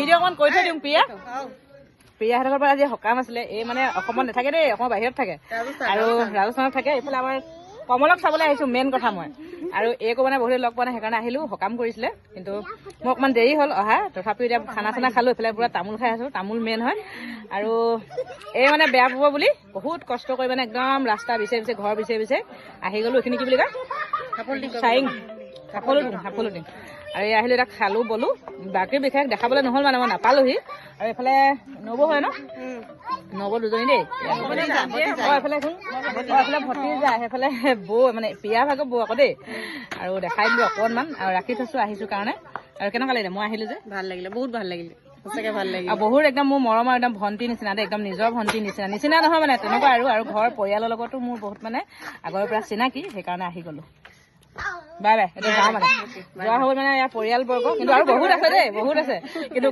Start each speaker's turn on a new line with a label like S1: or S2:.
S1: Video' অকণমান কৰি থৈ দিওঁ। প্ৰিয়াহঁতৰ পৰা আজি সকাম আছিলে। এই মানে অসমত নাথাকে দেই, অসমৰ বাহিৰত থাকে আৰু ৰাজস্থানত থাকে। এইফালে আমাৰ কমলক চাবলৈ আহিছো মেইন কথা মই, আৰু এইকো মানে বহুত লগ পোৱা নাই, সেইকাৰণে আহিলো। সকাম কৰিছিলে কিন্তু মোৰ অকণমান দেৰি হ'ল অহা, তথাপিও এতিয়া খানা চানা খালো। এইফালে পুৰা তামোল খাই আছো, তামোল মেইন হয়। আৰু এই মানে বেয়া পাব বুলি বহুত কষ্ট কৰি মানে একদম ৰাস্তা বিচাৰি বিচাৰি ঘৰ বিচাৰি বিচাৰি আহি গলো। এইখিনি কি বুলি কয় চাইং সাফলুটিং। আৰু এই আহিলো, এতিয়া খালো বলো। বাকী বিশেষ দেখাবলৈ নহ'ল মানে, মই নাপালোহি। আৰু এইফালে নবৌ হয় ন, নবৌ দুজনী দেই। এইফালে ভতি যায়, সেইফালে বৌ মানে প্ৰিয়া ভাগৰ বৌ আকৌ দেই। আৰু দেখাই দিলো অকণমান, আৰু ৰাখি থৈছো আহিছো কাৰণে। আৰু কেনেকুৱা লাগিলে মই আহিলো যে?
S2: ভাল লাগিলে, বহুত ভাল লাগিলে, সঁচাকে ভাল লাগিলে।
S1: আৰু বহুত একদম মোৰ মৰমৰ একদম ভণ্টি নিচিনা দেই, একদম নিজৰ ভণ্টি নিচিনা নহয় মানে তেনেকুৱা। আৰু ঘৰৰ পৰিয়ালৰ লগতো মোৰ বহুত মানে আগৰ পৰা চিনাকি, সেইকাৰণে আহি গলো। Bye bye. এতিয়া যাওঁ মানে যোৱা হ'ল মানে ইয়াৰ পৰিয়ালবৰ্গ, কিন্তু আৰু বহুত আছে দেই, বহুত আছে কিন্তু